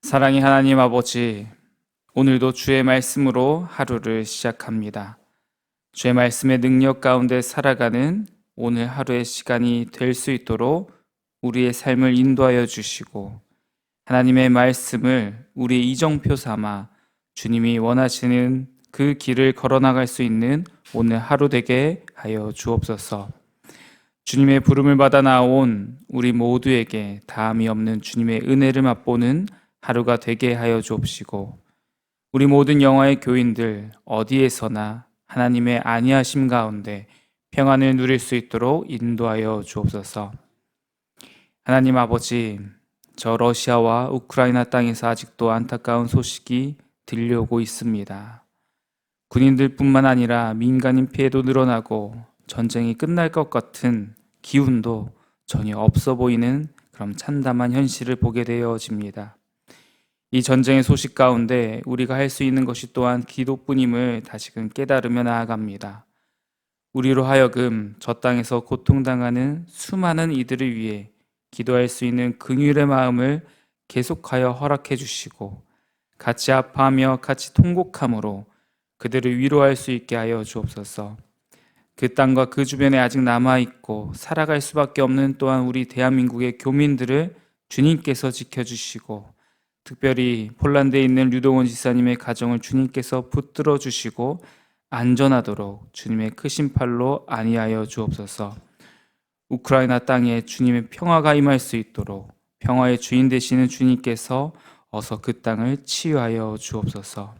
사랑의 하나님 아버지, 오늘도 주의 말씀으로 하루를 시작합니다. 주의 말씀의 능력 가운데 살아가는 오늘 하루의 시간이 될 수 있도록 우리의 삶을 인도하여 주시고, 하나님의 말씀을 우리의 이정표 삼아 주님이 원하시는 그 길을 걸어나갈 수 있는 오늘 하루 되게 하여 주옵소서. 주님의 부름을 받아 나온 우리 모두에게 다함이 없는 주님의 은혜를 맛보는 하루가 되게 하여 주옵시고, 우리 모든 영화의 교인들 어디에서나 하나님의 안위하심 가운데 평안을 누릴 수 있도록 인도하여 주옵소서. 하나님 아버지, 저 러시아와 우크라이나 땅에서 아직도 안타까운 소식이 들려오고 있습니다. 군인들뿐만 아니라 민간인 피해도 늘어나고 전쟁이 끝날 것 같은 기운도 전혀 없어 보이는 그런 참담한 현실을 보게 되어집니다. 이 전쟁의 소식 가운데 우리가 할 수 있는 것이 또한 기도뿐임을 다시금 깨달으며 나아갑니다. 우리로 하여금 저 땅에서 고통당하는 수많은 이들을 위해 기도할 수 있는 긍휼의 마음을 계속하여 허락해 주시고, 같이 아파하며 같이 통곡함으로 그들을 위로할 수 있게 하여 주옵소서. 그 땅과 그 주변에 아직 남아있고 살아갈 수밖에 없는 또한 우리 대한민국의 교민들을 주님께서 지켜주시고, 특별히 폴란드에 있는 류동원 지사님의 가정을 주님께서 붙들어 주시고 안전하도록 주님의 크신 팔로 안위하여 주옵소서. 우크라이나 땅에 주님의 평화가 임할 수 있도록 평화의 주인 되시는 주님께서 어서 그 땅을 치유하여 주옵소서.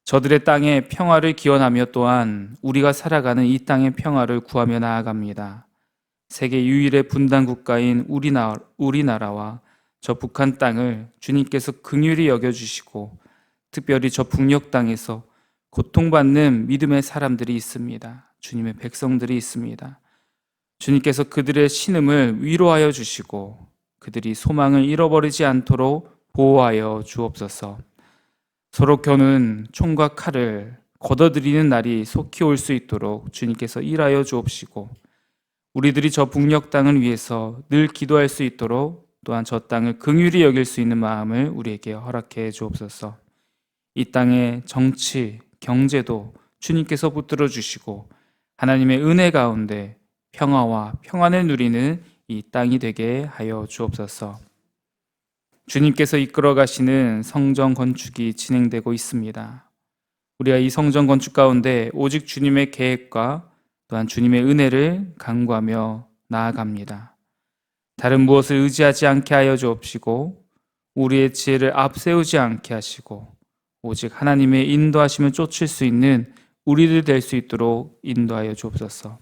저들의 땅에 평화를 기원하며 또한 우리가 살아가는 이 땅의 평화를 구하며 나아갑니다. 세계 유일의 분단 국가인 우리나라와 저 북한 땅을 주님께서 긍휼히 여겨주시고, 특별히 저 북녘 땅에서 고통받는 믿음의 사람들이 있습니다. 주님의 백성들이 있습니다. 주님께서 그들의 신음을 위로하여 주시고 그들이 소망을 잃어버리지 않도록 보호하여 주옵소서. 서로 겨눈 총과 칼을 걷어들이는 날이 속히 올 수 있도록 주님께서 일하여 주옵시고, 우리들이 저 북녘 땅을 위해서 늘 기도할 수 있도록 또한 저 땅을 긍휼히 여길 수 있는 마음을 우리에게 허락해 주옵소서. 이 땅의 정치, 경제도 주님께서 붙들어 주시고 하나님의 은혜 가운데 평화와 평안을 누리는 이 땅이 되게 하여 주옵소서. 주님께서 이끌어 가시는 성전 건축이 진행되고 있습니다. 우리가 이 성전 건축 가운데 오직 주님의 계획과 또한 주님의 은혜를 간구하며 나아갑니다. 다른 무엇을 의지하지 않게 하여 주옵시고, 우리의 지혜를 앞세우지 않게 하시고 오직 하나님의 인도하심을 쫓을 수 있는 우리들 될 수 있도록 인도하여 주옵소서.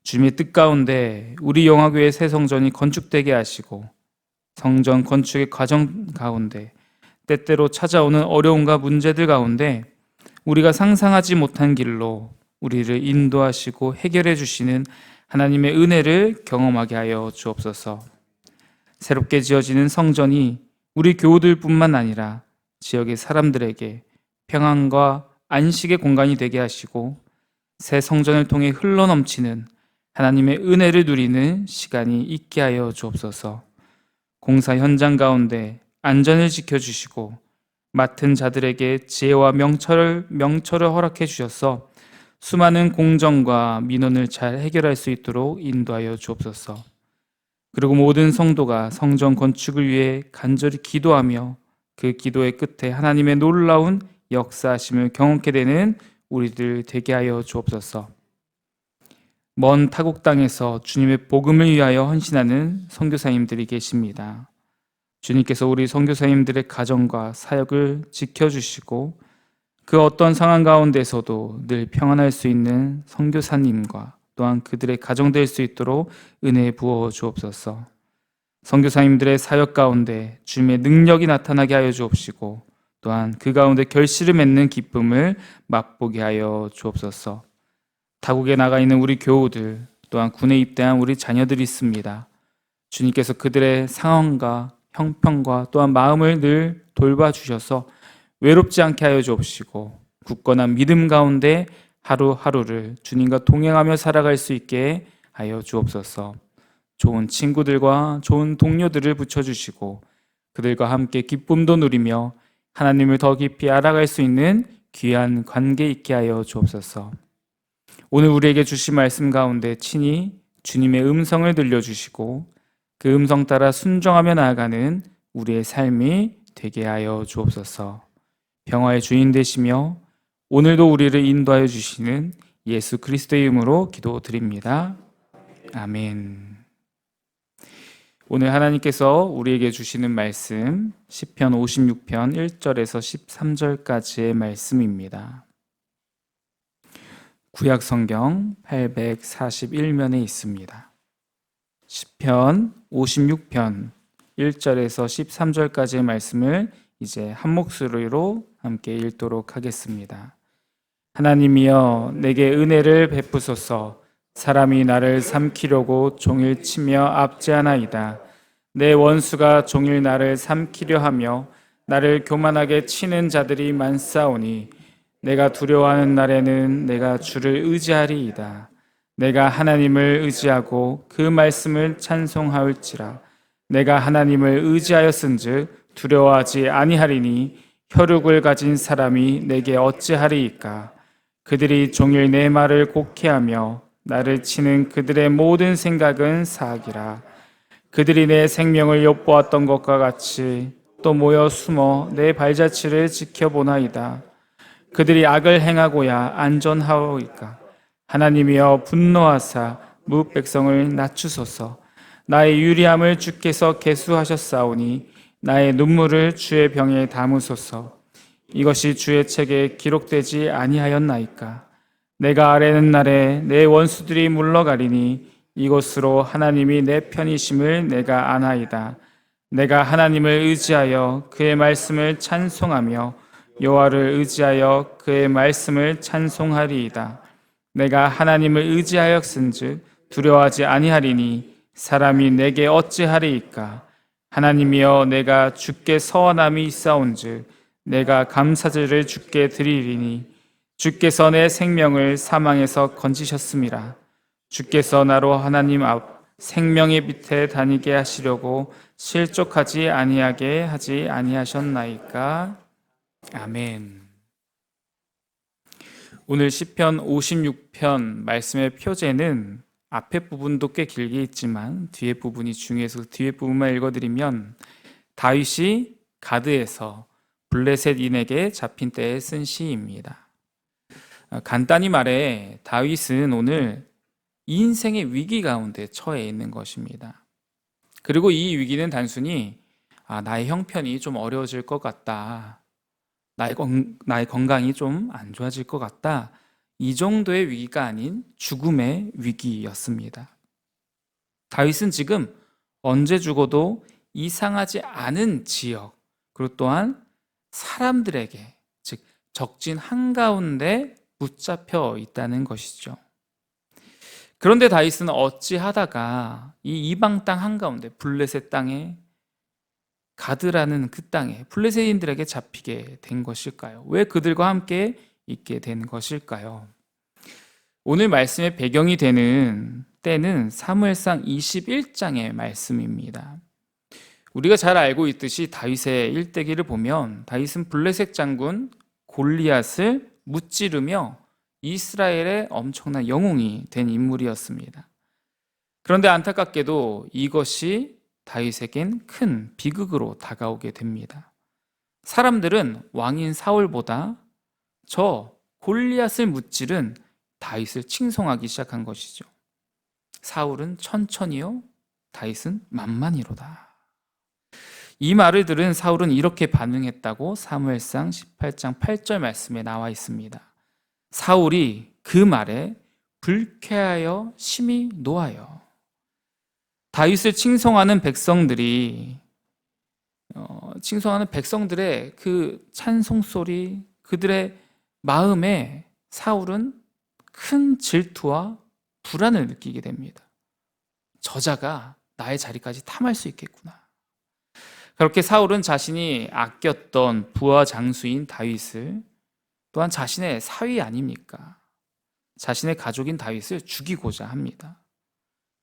주님의 뜻 가운데 우리 영화교회 새 성전이 건축되게 하시고, 성전 건축의 과정 가운데 때때로 찾아오는 어려움과 문제들 가운데 우리가 상상하지 못한 길로 우리를 인도하시고 해결해 주시는 하나님의 은혜를 경험하게 하여 주옵소서. 새롭게 지어지는 성전이 우리 교우들뿐만 아니라 지역의 사람들에게 평안과 안식의 공간이 되게 하시고, 새 성전을 통해 흘러넘치는 하나님의 은혜를 누리는 시간이 있게 하여 주옵소서. 공사 현장 가운데 안전을 지켜주시고 맡은 자들에게 지혜와 명철을 허락해 주셔서 수많은 공정과 민원을 잘 해결할 수 있도록 인도하여 주옵소서. 그리고 모든 성도가 성전 건축을 위해 간절히 기도하며 그 기도의 끝에 하나님의 놀라운 역사하심을 경험케 되는 우리들 되게 하여 주옵소서. 먼 타국 땅에서 주님의 복음을 위하여 헌신하는 선교사님들이 계십니다. 주님께서 우리 선교사님들의 가정과 사역을 지켜주시고 그 어떤 상황 가운데서도 늘 평안할 수 있는 선교사님과 또한 그들의 가정 될 수 있도록 은혜 부어 주옵소서. 선교사님들의 사역 가운데 주님의 능력이 나타나게 하여 주옵시고, 또한 그 가운데 결실을 맺는 기쁨을 맛보게 하여 주옵소서. 타국에 나가 있는 우리 교우들, 또한 군에 입대한 우리 자녀들이 있습니다. 주님께서 그들의 상황과 형편과 또한 마음을 늘 돌봐주셔서 외롭지 않게 하여 주옵시고, 굳건한 믿음 가운데 하루하루를 주님과 동행하며 살아갈 수 있게 하여 주옵소서. 좋은 친구들과 좋은 동료들을 붙여주시고 그들과 함께 기쁨도 누리며 하나님을 더 깊이 알아갈 수 있는 귀한 관계 있게 하여 주옵소서. 오늘 우리에게 주신 말씀 가운데 친히 주님의 음성을 들려주시고 그 음성 따라 순종하며 나아가는 우리의 삶이 되게 하여 주옵소서. 평화의 주인 되시며 오늘도 우리를 인도하여 주시는 예수 그리스도의 이름으로 기도드립니다. 아멘. 오늘 하나님께서 우리에게 주시는 말씀 시편 56편 1절에서 13절까지의 말씀입니다. 구약 성경 841면에 있습니다. 시편 56편 1절에서 13절까지의 말씀을 이제 한 목소리로 함께 읽도록 하겠습니다. 하나님이여 내게 은혜를 베푸소서. 사람이 나를 삼키려고 종일 치며 압제하나이다. 내 원수가 종일 나를 삼키려 하며 나를 교만하게 치는 자들이 많사오니 내가 두려워하는 날에는 내가 주를 의지하리이다. 내가 하나님을 의지하고 그 말씀을 찬송하올지라. 내가 하나님을 의지하였은즉 두려워하지 아니하리니 혈육을 가진 사람이 내게 어찌하리이까. 그들이 종일 내 말을 곡해하며 나를 치는 그들의 모든 생각은 사악이라. 그들이 내 생명을 엿보았던 것과 같이 또 모여 숨어 내 발자취를 지켜보나이다. 그들이 악을 행하고야 안전하오이까. 하나님이여 분노하사 무 백성을 낮추소서. 나의 유리함을 주께서 계수하셨사오니 나의 눈물을 주의 병에 담으소서. 이것이 주의 책에 기록되지 아니하였나이까. 내가 아뢰는 날에 내 원수들이 물러가리니 이곳으로 하나님이 내 편이심을 내가 아나이다. 내가 하나님을 의지하여 그의 말씀을 찬송하며 여호와를 의지하여 그의 말씀을 찬송하리이다. 내가 하나님을 의지하였은즉 두려워하지 아니하리니 사람이 내게 어찌하리이까. 하나님이여 내가 주께 서원함이 있사온즉 내가 감사제를 주께 드리리니 주께서 내 생명을 사망에서 건지셨음이라. 주께서 나로 하나님 앞 생명의 밑에 다니게 하시려고 실족하지 아니하게 하지 아니하셨나이까. 아멘. 오늘 시편 56편 말씀의 표제는 앞에 부분도 꽤 길게 있지만 뒤에 부분이 중요해서 뒤에 부분만 읽어드리면 다윗이 가드에서 블레셋인에게 잡힌 때에 쓴 시입니다. 간단히 말해 다윗은 오늘 인생의 위기 가운데 처해 있는 것입니다. 그리고 이 위기는 단순히 나의 형편이 좀 어려워질 것 같다, 나의 건강이 좀 안 좋아질 것 같다, 이 정도의 위기가 아닌 죽음의 위기였습니다. 다윗은 지금 언제 죽어도 이상하지 않은 지역, 그리고 또한 사람들에게, 즉 적진 한가운데 붙잡혀 있다는 것이죠. 그런데 다윗은 어찌하다가 이 이방 땅 한가운데 블레셋 땅에 가드라는 그 땅에 블레셋인들에게 잡히게 된 것일까요? 왜 그들과 함께 있게 된 것일까요? 오늘 말씀의 배경이 되는 때는 사무엘상 21장의 말씀입니다. 우리가 잘 알고 있듯이 다윗의 일대기를 보면 다윗은 블레셋 장군 골리앗을 무찌르며 이스라엘의 엄청난 영웅이 된 인물이었습니다. 그런데 안타깝게도 이것이 다윗에겐 큰 비극으로 다가오게 됩니다. 사람들은 왕인 사울보다 저 골리앗을 무찌른 다윗을 칭송하기 시작한 것이죠. 사울은 천천히요, 다윗은 만만히로다. 이 말을 들은 사울은 이렇게 반응했다고 사무엘상 18장 8절 말씀에 나와 있습니다. 사울이 그 말에 불쾌하여 심히 노하여. 다윗을 칭송하는 백성들의 그 찬송 소리, 그들의 마음에 사울은 큰 질투와 불안을 느끼게 됩니다. 저자가 나의 자리까지 탐할 수 있겠구나. 그렇게 사울은 자신이 아꼈던 부하 장수인 다윗을, 또한 자신의 사위 아닙니까? 자신의 가족인 다윗을 죽이고자 합니다.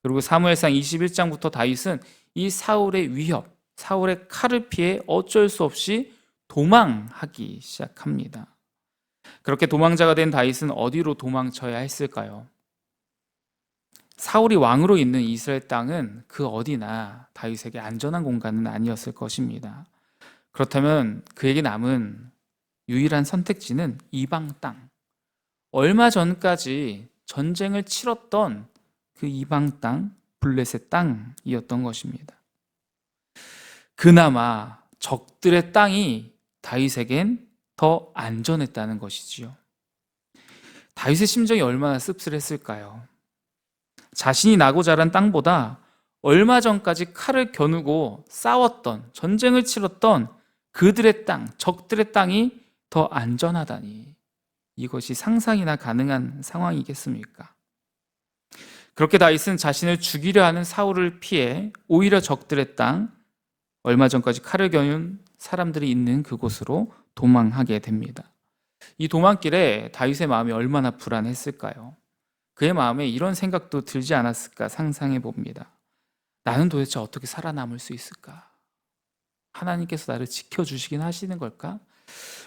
그리고 사무엘상 21장부터 다윗은 이 사울의 위협, 사울의 칼을 피해 어쩔 수 없이 도망하기 시작합니다. 그렇게 도망자가 된 다윗은 어디로 도망쳐야 했을까요? 사울이 왕으로 있는 이스라엘 땅은 그 어디나 다윗에게 안전한 공간은 아니었을 것입니다. 그렇다면 그에게 남은 유일한 선택지는 이방 땅, 얼마 전까지 전쟁을 치렀던 그 이방 땅, 블레셋 땅이었던 것입니다. 그나마 적들의 땅이 다윗에겐 더 안전했다는 것이지요. 다윗의 심정이 얼마나 씁쓸했을까요? 자신이 나고 자란 땅보다 얼마 전까지 칼을 겨누고 싸웠던, 전쟁을 치렀던 그들의 땅, 적들의 땅이 더 안전하다니, 이것이 상상이나 가능한 상황이겠습니까? 그렇게 다윗은 자신을 죽이려 하는 사울을 피해 오히려 적들의 땅, 얼마 전까지 칼을 겨눈 사람들이 있는 그곳으로 도망하게 됩니다. 이 도망길에 다윗의 마음이 얼마나 불안했을까요? 그의 마음에 이런 생각도 들지 않았을까 상상해 봅니다. 나는 도대체 어떻게 살아남을 수 있을까? 하나님께서 나를 지켜주시긴 하시는 걸까?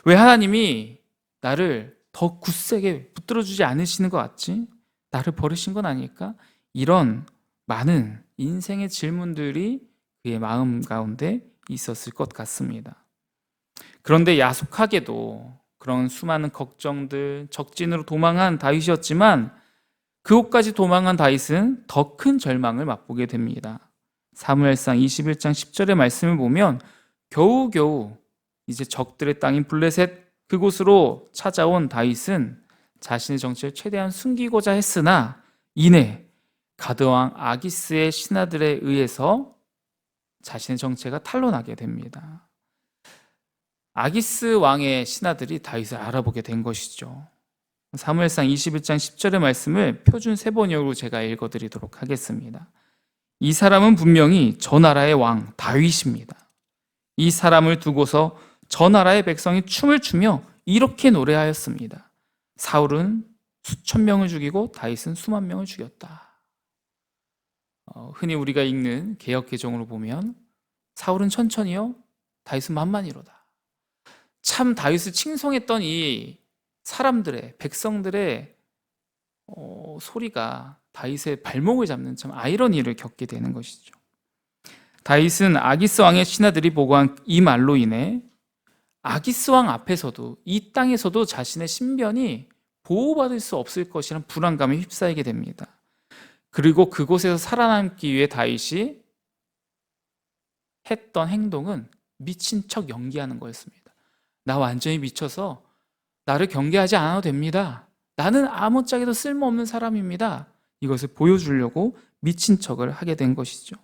왜 하나님이 나를 더 굳세게 붙들어주지 않으시는 것 같지? 나를 버리신 건 아닐까? 이런 많은 인생의 질문들이 그의 마음 가운데 있었을 것 같습니다. 그런데 야속하게도 그런 수많은 걱정들, 적진으로 도망한 다윗이었지만 그곳까지 도망한 다윗은 더 큰 절망을 맛보게 됩니다. 사무엘상 21장 10절의 말씀을 보면 겨우겨우 이제 적들의 땅인 블레셋 그곳으로 찾아온 다윗은 자신의 정체를 최대한 숨기고자 했으나 이내 가드왕 아기스의 신하들에 의해서 자신의 정체가 탄로나게 됩니다. 아기스 왕의 신하들이 다윗을 알아보게 된 것이죠. 사무엘상 21장 10절의 말씀을 표준 세번역으로 제가 읽어드리도록 하겠습니다. 이 사람은 분명히 저 나라의 왕 다윗입니다. 이 사람을 두고서 저 나라의 백성이 춤을 추며 이렇게 노래하였습니다. 사울은 수천 명을 죽이고 다윗은 수만 명을 죽였다. 흔히 우리가 읽는 개역개정으로 보면 사울은 천천히요, 다윗은 만만히로다. 참 다윗을 칭송했던 이 사람들의, 백성들의 소리가 다윗의 발목을 잡는 참 아이러니를 겪게 되는 것이죠. 다윗은 아기스 왕의 신하들이 보고한 이 말로 인해 아기스 왕 앞에서도, 이 땅에서도 자신의 신변이 보호받을 수 없을 것이란 불안감에 휩싸이게 됩니다. 그리고 그곳에서 살아남기 위해 다윗이 했던 행동은 미친 척 연기하는 거였습니다. 나 완전히 미쳐서 나를 경계하지 않아도 됩니다. 나는 아무짝에도 쓸모없는 사람입니다. 이것을 보여주려고 미친 척을 하게 된 것이죠.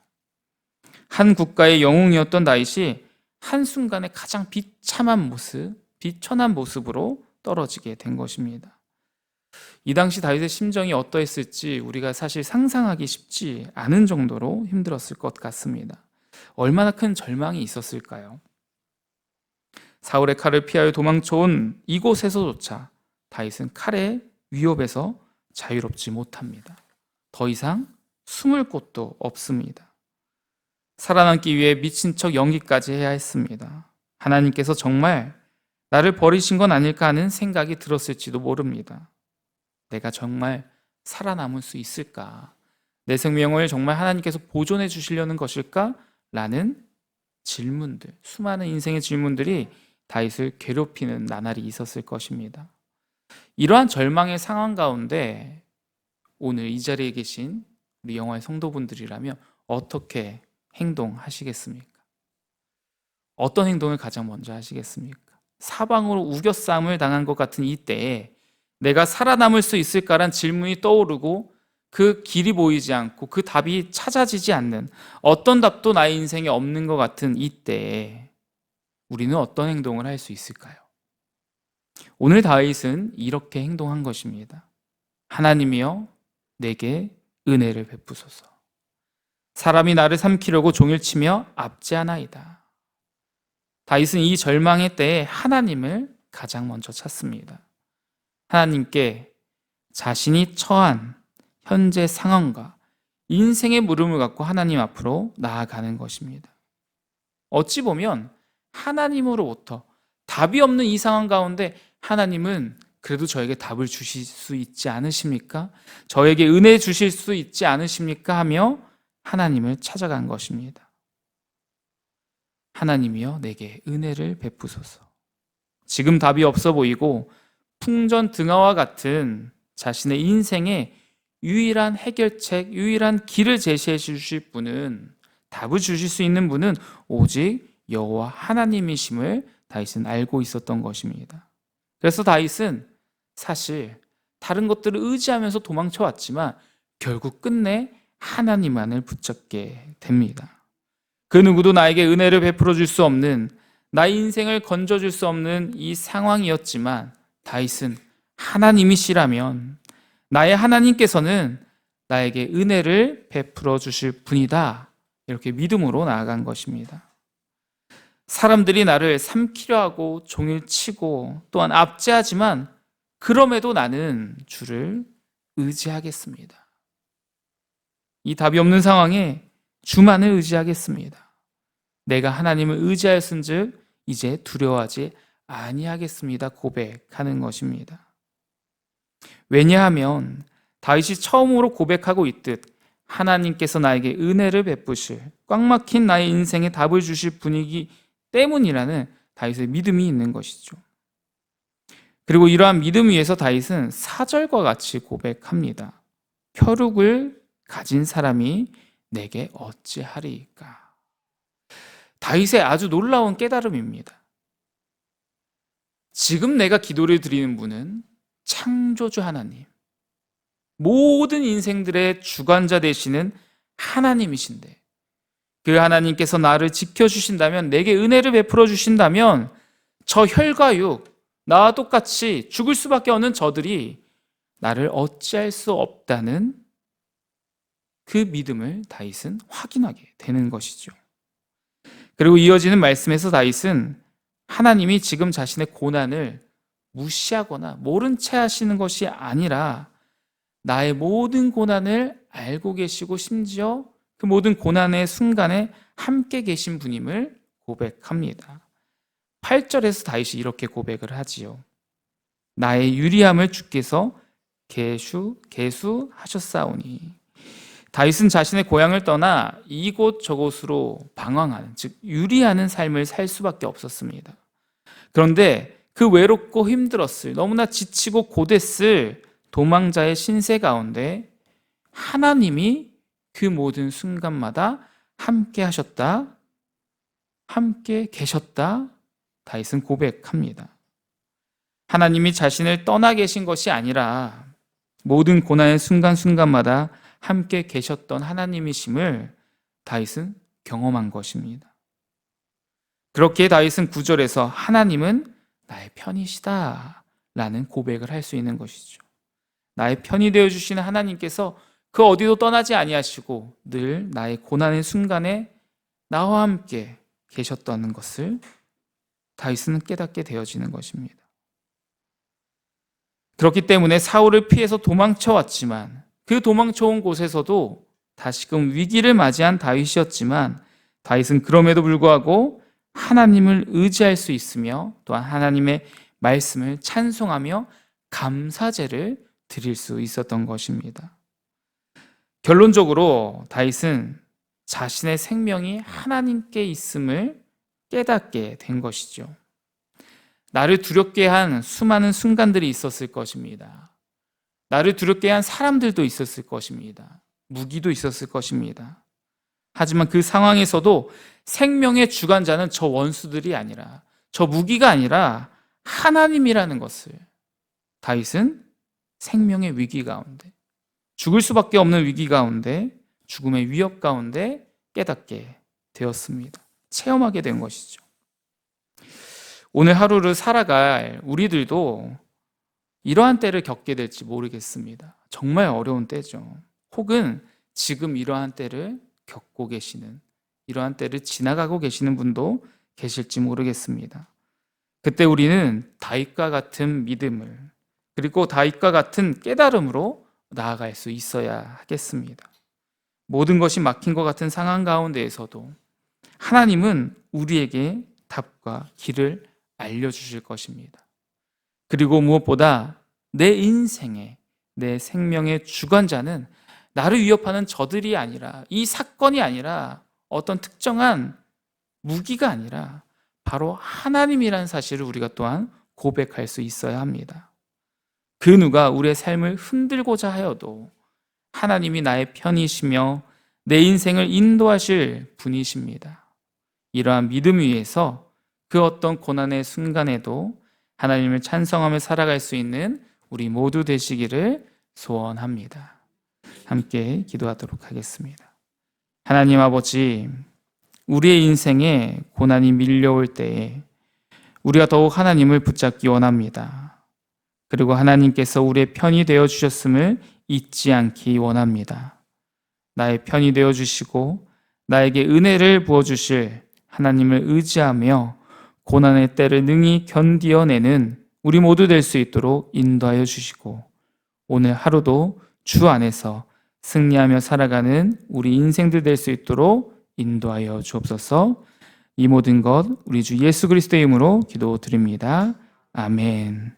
한 국가의 영웅이었던 다윗이 한순간에 가장 비참한 모습, 비천한 모습으로 떨어지게 된 것입니다. 이 당시 다윗의 심정이 어떠했을지 우리가 사실 상상하기 쉽지 않은 정도로 힘들었을 것 같습니다. 얼마나 큰 절망이 있었을까요? 사울의 칼을 피하여 도망쳐온 이곳에서조차 다윗은 칼의 위협에서 자유롭지 못합니다. 더 이상 숨을 곳도 없습니다. 살아남기 위해 미친 척 연기까지 해야 했습니다. 하나님께서 정말 나를 버리신 건 아닐까 하는 생각이 들었을지도 모릅니다. 내가 정말 살아남을 수 있을까? 내 생명을 정말 하나님께서 보존해 주시려는 것일까? 라는 질문들, 수많은 인생의 질문들이 다윗을 괴롭히는 나날이 있었을 것입니다. 이러한 절망의 상황 가운데 오늘 이 자리에 계신 우리 영화의 성도분들이라면 어떻게 행동하시겠습니까? 어떤 행동을 가장 먼저 하시겠습니까? 사방으로 우겨싸움을 당한 것 같은 이때에 내가 살아남을 수 있을까란 질문이 떠오르고 그 길이 보이지 않고 그 답이 찾아지지 않는, 어떤 답도 나의 인생에 없는 것 같은 이때에 우리는 어떤 행동을 할 수 있을까요? 오늘 다윗은 이렇게 행동한 것입니다. 하나님이여 내게 은혜를 베푸소서. 사람이 나를 삼키려고 종일치며 압제하나이다. 다윗은 이 절망의 때에 하나님을 가장 먼저 찾습니다. 하나님께 자신이 처한 현재 상황과 인생의 물음을 갖고 하나님 앞으로 나아가는 것입니다. 어찌 보면 하나님으로부터 답이 없는 이 상황 가운데 하나님은 그래도 저에게 답을 주실 수 있지 않으십니까? 저에게 은혜 주실 수 있지 않으십니까? 하며 하나님을 찾아간 것입니다. 하나님이여 내게 은혜를 베푸소서. 지금 답이 없어 보이고 풍전등화와 같은 자신의 인생의 유일한 해결책, 유일한 길을 제시해 주실 분은, 답을 주실 수 있는 분은 오직 여호와 하나님이심을 다윗은 알고 있었던 것입니다. 그래서 다윗은 사실 다른 것들을 의지하면서 도망쳐 왔지만 결국 끝내 하나님만을 붙잡게 됩니다. 그 누구도 나에게 은혜를 베풀어 줄 수 없는, 나의 인생을 건져 줄 수 없는 이 상황이었지만 다윗은 하나님이시라면, 나의 하나님께서는 나에게 은혜를 베풀어 주실 분이다, 이렇게 믿음으로 나아간 것입니다. 사람들이 나를 삼키려 하고 종일 치고 또한 압제하지만 그럼에도 나는 주를 의지하겠습니다. 이 답이 없는 상황에 주만을 의지하겠습니다. 내가 하나님을 의지하였은즉 이제 두려워하지 아니하겠습니다, 고백하는 것입니다. 왜냐하면 다윗이 처음으로 고백하고 있듯 하나님께서 나에게 은혜를 베푸실, 꽉 막힌 나의 인생에 답을 주실 분이기 때문이라는 다윗의 믿음이 있는 것이죠. 그리고 이러한 믿음 위에서 다윗은 4절과 같이 고백합니다. 혈육을 가진 사람이 내게 어찌하리이까. 다윗의 아주 놀라운 깨달음입니다. 지금 내가 기도를 드리는 분은 창조주 하나님, 모든 인생들의 주관자 되시는 하나님이신데, 그 하나님께서 나를 지켜주신다면, 내게 은혜를 베풀어 주신다면 저 혈과 육, 나와 똑같이 죽을 수밖에 없는 저들이 나를 어찌할 수 없다는 그 믿음을 다윗은 확인하게 되는 것이죠. 그리고 이어지는 말씀에서 다윗은 하나님이 지금 자신의 고난을 무시하거나 모른 채 하시는 것이 아니라 나의 모든 고난을 알고 계시고 심지어 그 모든 고난의 순간에 함께 계신 분임을 고백합니다. 8절에서 다윗이 이렇게 고백을 하지요. 나의 유리함을 주께서 계수하셨사오니. 다윗은 자신의 고향을 떠나 이곳 저곳으로 방황하는, 즉 유리하는 삶을 살 수밖에 없었습니다. 그런데 그 외롭고 힘들었을, 너무나 지치고 고됐을 도망자의 신세 가운데 하나님이 그 모든 순간마다 함께 하셨다, 함께 계셨다, 다윗은 고백합니다. 하나님이 자신을 떠나 계신 것이 아니라 모든 고난의 순간순간마다 함께 계셨던 하나님이심을 다윗은 경험한 것입니다. 그렇게 다윗은 9절에서 하나님은 나의 편이시다 라는 고백을 할 수 있는 것이죠. 나의 편이 되어주시는 하나님께서 그 어디도 떠나지 아니하시고 늘 나의 고난의 순간에 나와 함께 계셨다는 것을 다윗은 깨닫게 되어지는 것입니다. 그렇기 때문에 사울을 피해서 도망쳐 왔지만 그 도망쳐온 곳에서도 다시금 위기를 맞이한 다윗이었지만 다윗은 그럼에도 불구하고 하나님을 의지할 수 있으며 또한 하나님의 말씀을 찬송하며 감사제를 드릴 수 있었던 것입니다. 결론적으로 다윗은 자신의 생명이 하나님께 있음을 깨닫게 된 것이죠. 나를 두렵게 한 수많은 순간들이 있었을 것입니다. 나를 두렵게 한 사람들도 있었을 것입니다. 무기도 있었을 것입니다. 하지만 그 상황에서도 생명의 주관자는 저 원수들이 아니라, 저 무기가 아니라 하나님이라는 것을 다윗은 생명의 위기 가운데, 죽을 수밖에 없는 위기 가운데, 죽음의 위협 가운데 깨닫게 되었습니다. 체험하게 된 것이죠. 오늘 하루를 살아갈 우리들도 이러한 때를 겪게 될지 모르겠습니다. 정말 어려운 때죠. 혹은 지금 이러한 때를 겪고 계시는, 이러한 때를 지나가고 계시는 분도 계실지 모르겠습니다. 그때 우리는 다윗과 같은 믿음을, 그리고 다윗과 같은 깨달음으로 나아갈 수 있어야 하겠습니다. 모든 것이 막힌 것 같은 상황 가운데에서도 하나님은 우리에게 답과 길을 알려주실 것입니다. 그리고 무엇보다 내 인생의, 내 생명의 주관자는 나를 위협하는 저들이 아니라, 이 사건이 아니라, 어떤 특정한 무기가 아니라 바로 하나님이라는 사실을 우리가 또한 고백할 수 있어야 합니다. 그 누가 우리의 삶을 흔들고자 하여도 하나님이 나의 편이시며 내 인생을 인도하실 분이십니다. 이러한 믿음 위에서 그 어떤 고난의 순간에도 하나님을 찬송하며 살아갈 수 있는 우리 모두 되시기를 소원합니다. 함께 기도하도록 하겠습니다. 하나님 아버지, 우리의 인생에 고난이 밀려올 때에 우리가 더욱 하나님을 붙잡기 원합니다. 그리고 하나님께서 우리의 편이 되어 주셨음을 잊지 않기 원합니다. 나의 편이 되어 주시고 나에게 은혜를 부어 주실 하나님을 의지하며 고난의 때를 능히 견디어내는 우리 모두 될 수 있도록 인도하여 주시고, 오늘 하루도 주 안에서 승리하며 살아가는 우리 인생들 될 수 있도록 인도하여 주옵소서. 이 모든 것 우리 주 예수 그리스도의 이름으로 기도드립니다. 아멘.